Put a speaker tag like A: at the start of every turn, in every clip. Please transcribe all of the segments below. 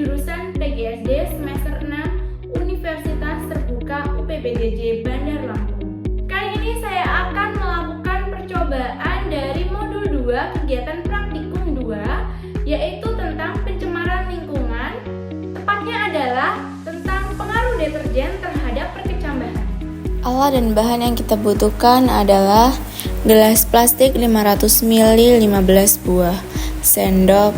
A: jurusan PGSD semester 6 Universitas Terbuka UPBDJ Bandar Lampung. Kali ini saya akan melakukan percobaan dari modul 2 kegiatan praktikum 2, yaitu tentang pencemaran lingkungan. Tepatnya adalah tentang pengaruh deterjen terhadap perkecambahan.
B: Alat dan bahan yang kita butuhkan adalah gelas plastik 500 ml 15 buah, sendok,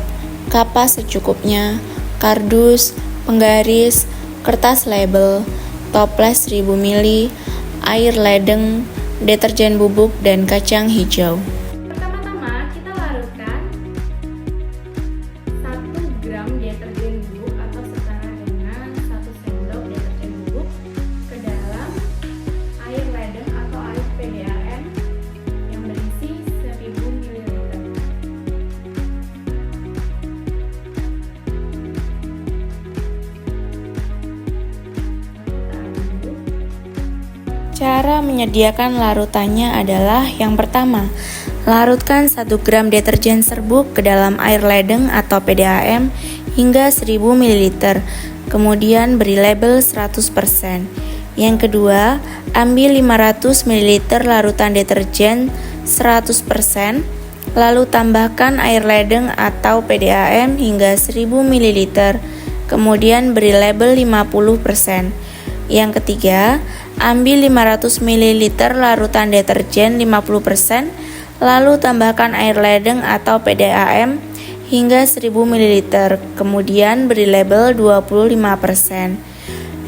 B: kapas secukupnya, kardus, penggaris, kertas label, toples 1000 ml, air ledeng, deterjen bubuk, dan kacang hijau.
A: Pertama-tama kita larutkan 1 gram deterjen bubuk atau setara dengan 1 sendok deterjen bubuk ke dalam air ledeng atau air PDAM yang berisi 1000 ml.
B: Cara menyediakan larutannya adalah yang pertama, larutkan 1 gram deterjen serbuk ke dalam air ledeng atau PDAM hingga 1000 ml, kemudian beri label 100%. Yang kedua, ambil 500 ml larutan deterjen 100%, lalu tambahkan air ledeng atau PDAM hingga 1000 ml, kemudian beri label 50%. Yang ketiga, ambil 500 ml larutan deterjen 50%, lalu tambahkan air ledeng atau PDAM hingga 1000 ml, kemudian beri label 25%.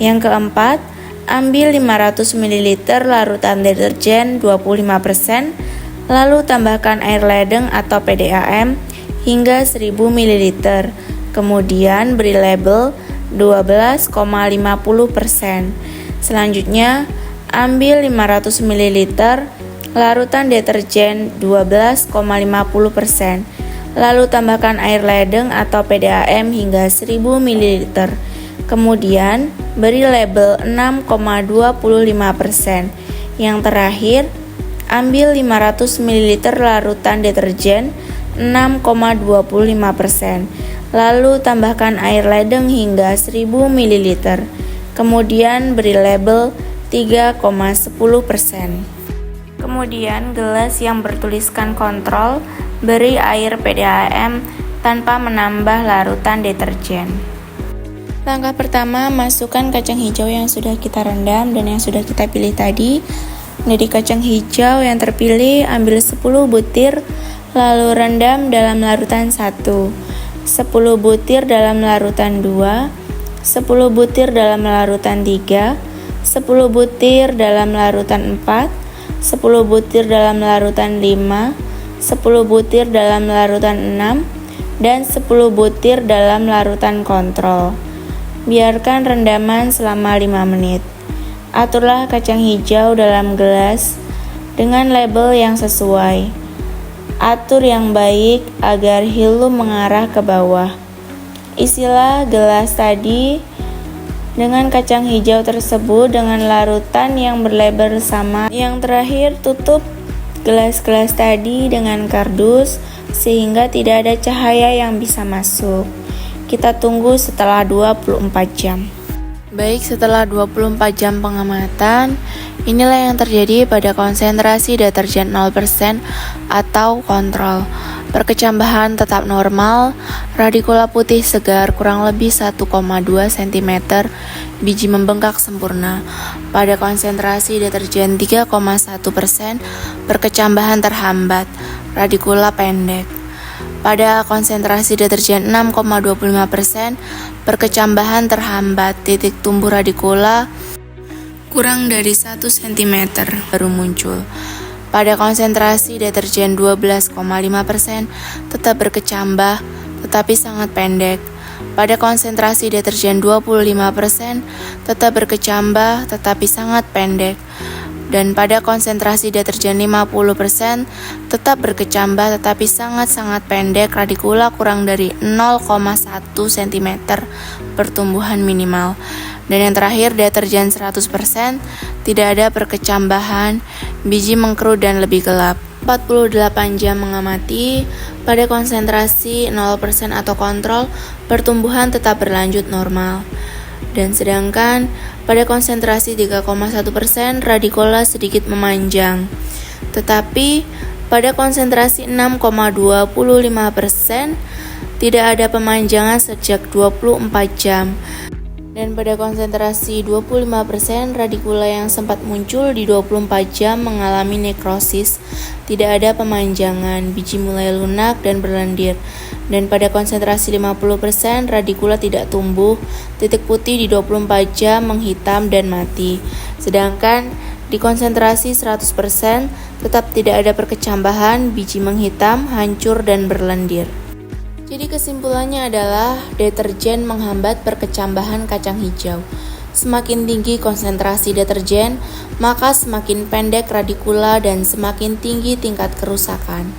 B: Yang keempat, ambil 500 ml larutan deterjen 25%, lalu tambahkan air ledeng atau PDAM hingga 1000 ml, kemudian beri label 12,50%. Selanjutnya, ambil 500 ml larutan deterjen 12,50%, lalu tambahkan air ledeng atau PDAM hingga 1000 ml, kemudian beri label 6,25%. Yang terakhir, ambil 500 ml larutan deterjen 6,25%, lalu tambahkan air ledeng hingga 1000 ml, kemudian beri label 3,10%. Kemudian gelas yang bertuliskan kontrol, beri air PDAM tanpa menambah larutan deterjen. Langkah pertama, masukkan kacang hijau yang sudah kita rendam dan yang sudah kita pilih tadi. Dari kacang hijau yang terpilih, ambil 10 butir, lalu rendam dalam larutan 1, 10 butir dalam larutan 2, 10 butir dalam larutan 3, 10 butir dalam larutan 4, 10 butir dalam larutan 5, 10 butir dalam larutan 6, dan 10 butir dalam larutan kontrol. Biarkan rendaman selama 5 menit. Aturlah kacang hijau dalam gelas dengan label yang sesuai. Atur yang baik agar hilum mengarah ke bawah. Isilah gelas tadi dengan kacang hijau tersebut dengan larutan yang berlabel sama. Yang terakhir, tutup gelas-gelas tadi dengan kardus sehingga tidak ada cahaya yang bisa masuk. Kita tunggu setelah 24 jam. Baik, setelah 24 jam pengamatan, inilah yang terjadi pada konsentrasi deterjen 0% atau kontrol. Perkecambahan tetap normal, radikula putih segar kurang lebih 1,2 cm, biji membengkak sempurna. Pada konsentrasi deterjen 3,1%, perkecambahan terhambat, radikula pendek. Pada konsentrasi deterjen 6,25%, perkecambahan terhambat, titik tumbuh radikula kurang dari 1 cm baru muncul. Pada konsentrasi deterjen 12,5%, tetap berkecambah, tetapi sangat pendek. Pada konsentrasi deterjen 25%, tetap berkecambah, tetapi sangat pendek. Dan pada konsentrasi deterjen 50%, tetap berkecambah, tetapi sangat-sangat pendek, radikula kurang dari 0,1 cm pertumbuhan minimal. Dan yang terakhir, deterjen 100%, tidak ada perkecambahan, biji mengkerut dan lebih gelap. 48 jam mengamati, pada konsentrasi 0% atau kontrol, pertumbuhan tetap berlanjut normal. Dan sedangkan pada konsentrasi 3,1%, radikula sedikit memanjang. Tetapi pada konsentrasi 6,25%, tidak ada pemanjangan sejak 24 jam. Dan pada konsentrasi 25%, radikula yang sempat muncul di 24 jam mengalami nekrosis. Tidak ada pemanjangan, biji mulai lunak dan berlendir. Dan pada konsentrasi 50%, radikula tidak tumbuh, titik putih di 24 jam menghitam dan mati. Sedangkan di konsentrasi 100%, tetap tidak ada perkecambahan, biji menghitam, hancur dan berlendir. Jadi kesimpulannya adalah deterjen menghambat perkecambahan kacang hijau. Semakin tinggi konsentrasi deterjen, maka semakin pendek radikula dan semakin tinggi tingkat kerusakan.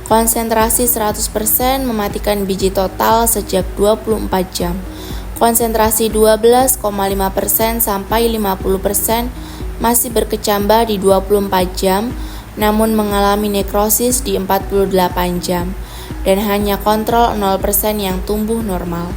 B: Konsentrasi 100% mematikan biji total sejak 24 jam. Konsentrasi 12,5% sampai 50% masih berkecambah di 24 jam, namun mengalami nekrosis di 48 jam. Dan hanya kontrol 0% yang tumbuh normal.